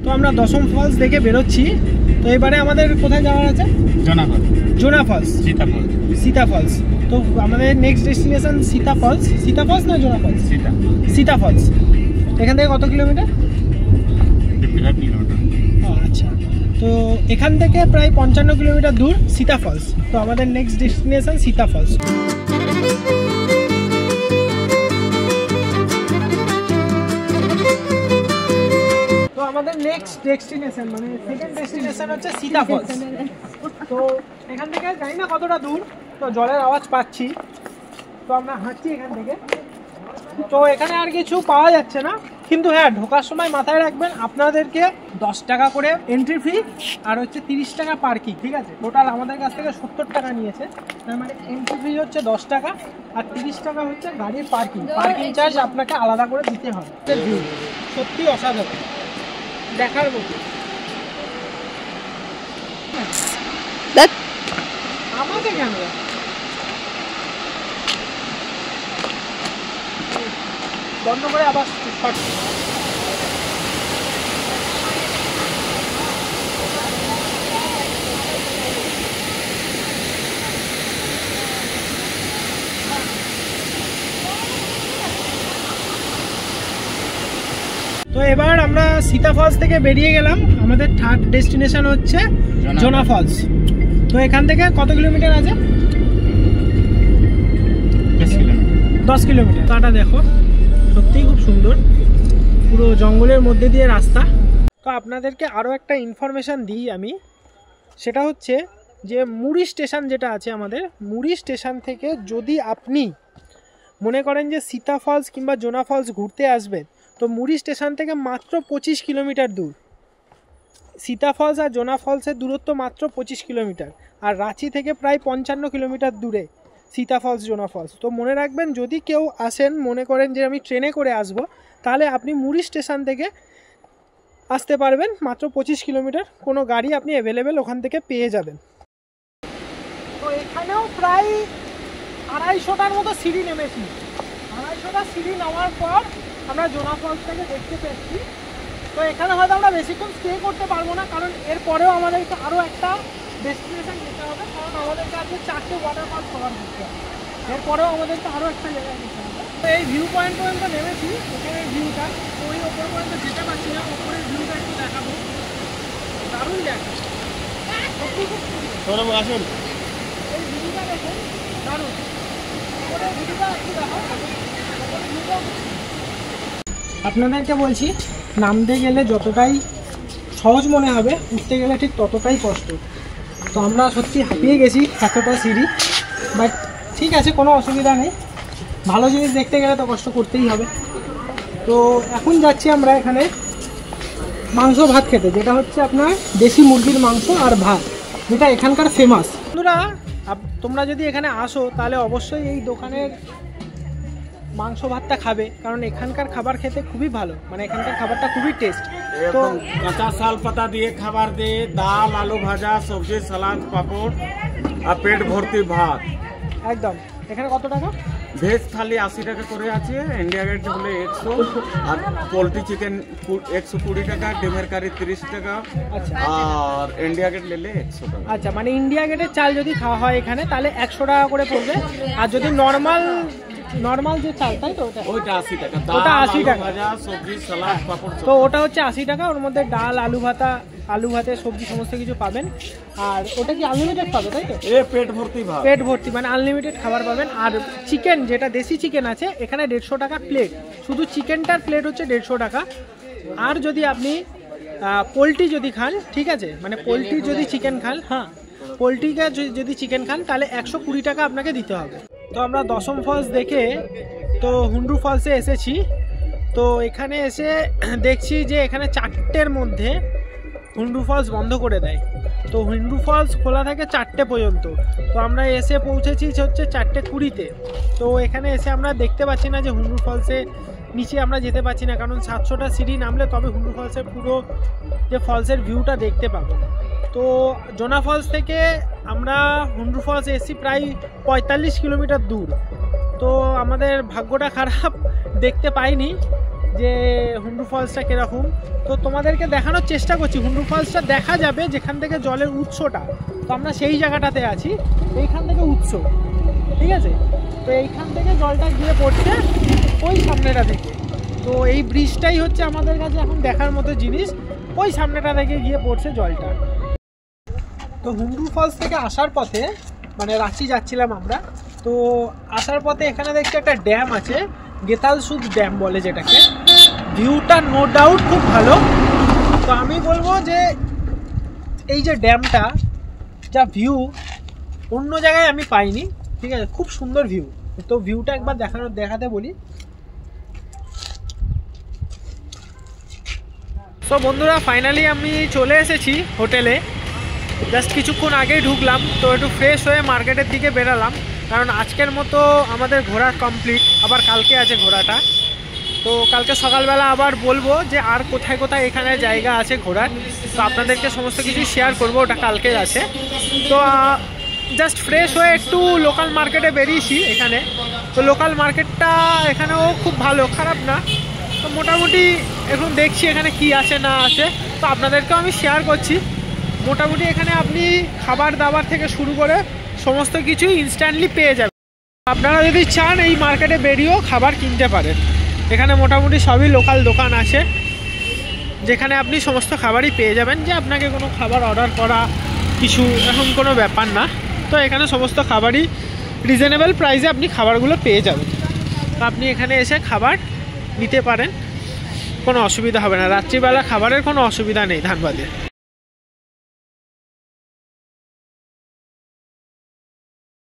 তো আমরা দশম ফলস দেখে বেরোচ্ছি। তো এবারে আমাদের কোথায় যাওয়ার আছে? Jonha falls, Sita falls. তো আমাদের next destination Sita falls. Sita falls না জোনা ফলস? সীতা ফলস। এখান থেকে কত কিলোমিটার? 55 কিলোমিটার। আচ্ছা, তো এখান থেকে প্রায় 55 কিলোমিটার দূর সীতা ফলস। তো আমাদের নেক্সট ডেস্টিনেশন সীতা ফলস। তো আমাদের নেক্সট ডেস্টিনেশন মানে সেকেন্ড ডেস্টিনেশন হচ্ছে সীতা ফলস। তো এখান থেকে জানি না কতটা দূর, তো জলের আওয়াজ পাচ্ছি, তো আমরা হাঁটছি এখান থেকে। তো এখানে আর কিছু পাওয়া যাচ্ছে না, কিন্তু হ্যাঁ ঢোকার সময় মাথায় রাখবেন আপনাদেরকে 10 টাকা করে এন্ট্রি ফি আর হচ্ছে 30 টাকা পার্কিং, ঠিক আছে? টোটাল আমাদের কাছ থেকে 70 টাকা নিয়েছে। তার মানে এন্ট্রি ফি হচ্ছে 10 টাকা আর 30 টাকা হচ্ছে গাড়ির পার্কিং চার্জ আপনাকে আলাদা করে দিতে হবে। সত্যি অসাধারণ, দেখার মতো। আমাকে কেন বন্ধ করে আবার শর্ট। তো এবার আমরা সীতা ফলস থেকে বেরিয়ে গেলাম। আমাদের থার্ড ডেস্টিনেশন হচ্ছে জোনা ফলস। তো এখান থেকে কত কিলোমিটার আছে? 10 কিলোমিটার। তাটা দেখো, সত্যিই খুব সুন্দর, পুরো জঙ্গলের মধ্যে দিয়ে রাস্তা। তো আপনাদেরকে আরও একটা ইনফরমেশান দিই আমি, সেটা হচ্ছে যে মুড়ি স্টেশন যেটা আছে আমাদের, মুড়ি স্টেশন থেকে যদি আপনি মনে করেন যে সীতা ফলস কিংবা জোনা ফলস ঘুরতে আসবেন, তো মুড়ি স্টেশন থেকে মাত্র 25 কিলোমিটার দূর। সীতা ফলস আর জোনা ফলসের দূরত্ব মাত্র 25 কিলোমিটার, আর রাঁচি থেকে প্রায় 55 কিলোমিটার দূরে সীতা ফলস জোনা ফলস। তো মনে রাখবেন, যদি কেউ আসেন মনে করেন যে আমি ট্রেনে করে আসব, তাহলে আপনি মুড়ি স্টেশন থেকে আসতে পারবেন মাত্র 25 কিলোমিটার। কোনো গাড়ি আপনি অ্যাভেলেবেল ওখান থেকে পেয়ে যাবেন। তো এখানেও প্রায় 250টার মতো সিঁড়ি নেমেছি। 250টা সিঁড়ি নামার পর আমরা জোনা ফলসটাকে দেখতে পেয়েছি। তো এখানে হয়তো আমরা বেশিক্ষণ স্টে করতে পারবো না, কারণ এরপরেও আমাদেরকে আরও একটা ডেস্টিনেশন যেতে হবে, কারণ আমাদেরকে আজকে 4টে ওয়াটারফল কভার করতে হবে। এরপরেও আমাদেরকে আরও একটা জায়গায় যেতে হবে। তো এই ভিউ পয়েন্ট পর্যন্ত নেমেছি, ওপরের ভিউটা। তো ওই ওপর পর্যন্ত যেতে পারছি না, ওপরের ভিউটা একটু দেখাবো। দারুণ দেখা, সত্যি খুব সুন্দর। আসুন, এই ভিউটা দেখুন, দারুণ। ওপরের ভিউটা একটু দেখাও। আপনাদেরকে বলছি, নামতে গেলে যতটাই সহজ মনে হবে, উঠতে গেলে ঠিক ততটাই কষ্ট। তো আমরা সত্যি হাঁপিয়ে গেছি এতটা সিঁড়ি, বাট ঠিক আছে, কোনো অসুবিধা নেই। ভালো জিনিস দেখতে গেলে তো কষ্ট করতেই হবে। তো এখন যাচ্ছি আমরা এখানে মাংস ভাত খেতে, যেটা হচ্ছে আপনার দেশি মুরগির মাংস আর ভাত, যেটা এখানকার ফেমাস। বন্ধুরা, তোমরা যদি এখানে আসো তাহলে অবশ্যই এই দোকানের মাংস ভাতটা খাবে, কারণ এখানকার খাবার খেতে খুবই ভালো, মানে এখানকার খাবারটা খুবই টেস্ট। তো কাঁচা শাল পাতা দিয়ে খাবার দিয়ে, ডাল, আলু ভাজা, সবজি, সালাদ, পাপড় আর পেট ভর্তি ভাত একদম। এখানে কত টাকা? ভেজ থালি 80 টাকা করে আছে, ইন্ডিয়া গেট হলে 100, আর পোলট্রি চিকেন 120 টাকা, ডিমের কারি 30 টাকা, আর ইন্ডিয়া গেট নিলে 100 টাকা। আচ্ছা, মানে ইন্ডিয়া গেটের চাল যদি খাওয়া হয় এখানে, তাহলে 100 টাকা করে পড়বে। আর যদি নর্মাল যে চাল, তাই তো ওইটা 80 টাকা। ওটা 80 টাকা, ভাজা, সবজি, সালাদ, পাপড়। তো ওটা হচ্ছে 80 টাকা। ওর মধ্যে ডাল, আলু ভাতে, সবজি সমস্ত কিছু পাবেন। আর ওটা কি আনলিমিটেড পাবে, তাই তো? পেট ভর্তি ভাত, পেট ভর্তি, মানে আনলিমিটেড খাবার পাবেন। আর চিকেন, যেটা দেশি চিকেন আছে এখানে 150 টাকা প্লেট, শুধু চিকেনটার প্লেট হচ্ছে 150 টাকা। আর যদি আপনি পোলট্রি যদি খান, ঠিক আছে, মানে পোলট্রি যদি চিকেন খান, হ্যাঁ পোলট্রিকে যদি চিকেন খান, তাহলে 120 টাকা আপনাকে দিতে হবে। তো আমরা দশম ফলস দেখে তো হুন্ডু ফলসে এসেছি। তো এখানে এসে দেখছি যে এখানে 4টের মধ্যে হুন্ডু ফলস বন্ধ করে দেয়। তো হুন্ডু ফলস খোলা থাকে 4টে পর্যন্ত। তো আমরা এসে পৌঁছেছি হচ্ছে 4:20-তে। তো এখানে এসে আমরা দেখতে পাচ্ছি না যে হুন্ডু ফলসে নিচে আমরা যেতে পারছি না, কারণ 700টা সিঁড়ি নামলে তবে হুন্ডু ফলসের পুরো যে ফলসের ভিউটা দেখতে পাবো। তো জোনা ফলস থেকে আমরা হুন্ডু ফলস এসেছি প্রায় 45 কিলোমিটার দূর। তো আমাদের ভাগ্যটা খারাপ, দেখতে পাইনি। যে হুন্ডু ফলসটা কীরকম। তো তোমাদেরকে দেখানোর চেষ্টা করছি। হুন্ডু ফলসটা দেখা যাবে যেখান থেকে জলের উৎসটা, তো আমরা সেই জায়গাটাতে আছি। এইখান থেকে উৎস, ঠিক আছে। তো এইখান থেকে জলটা গিয়ে পড়ছে ওই সামনেটা থেকে। তো এই ব্রিজটাই হচ্ছে আমাদের কাছে এখন দেখার মতো জিনিস। ওই সামনেটা থেকে গিয়ে পড়ছে জলটা। তো হুন্ডু ফলস থেকে আসার পথে, মানে রাঁচি যাচ্ছিলাম আমরা, তো আসার পথে এখানে দেখছি একটা ড্যাম আছে, গেতালসুদ ড্যাম বলে যেটাকে। ভিউটা নো ডাউট খুব ভালো। তো আমি বলবো যে এই যে ড্যামটা, যা ভিউ অন্য জায়গায় আমি পাইনি, ঠিক আছে, খুব সুন্দর ভিউ। তো ভিউটা একবার দেখাতে বলি। সো বন্ধুরা, ফাইনালি আমি চলে এসেছি হোটেলে। জাস্ট কিছুক্ষণ আগেই ঢুকলাম। তো একটু ফ্রেশ হয়ে মার্কেটের দিকে বেরালাম, কারণ আজকের মতো আমাদের ঘোরা কমপ্লিট। আবার কালকে আছে ঘোরাটা। তো কালকে সকালবেলা আবার বলবো যে আর কোথায় কোথায় এখানে জায়গা আছে ঘোরার। তো আপনাদেরকে সমস্ত কিছু শেয়ার করবো, ওটা কালকে আছে। তো জাস্ট ফ্রেশ হয়ে একটু লোকাল মার্কেটে বেরিয়েছি এখানে। তো লোকাল মার্কেটটা এখানেও খুব ভালো, খারাপ না। তো মোটামুটি এখন দেখছি এখানে কি আছে না আছে, তো আপনাদেরকেও আমি শেয়ার করছি। মোটামুটি এখানে আপনি খাবার দাবার থেকে শুরু করে সমস্ত কিছুই ইনস্ট্যান্টলি পেয়ে যাবেন। আপনারা যদি চান এই মার্কেটে বেরিয়েও খাবার কিনতে পারেন। এখানে মোটামুটি সবই লোকাল দোকান আছে, যেখানে আপনি সমস্ত খাবারই পেয়ে যাবেন। যে আপনাকে কোনো খাবার অর্ডার করা কিছু এখন কোনো ব্যাপার না। তো এখানে সমস্ত খাবারই রিজনেবল প্রাইসে আপনি খাবারগুলো পেয়ে যাবেন। তো আপনি এখানে এসে খাবার নিতে পারেন, কোনো অসুবিধা হবে না। রাত্রিবেলা খাবারের কোনো অসুবিধা নেই ধানবাদে।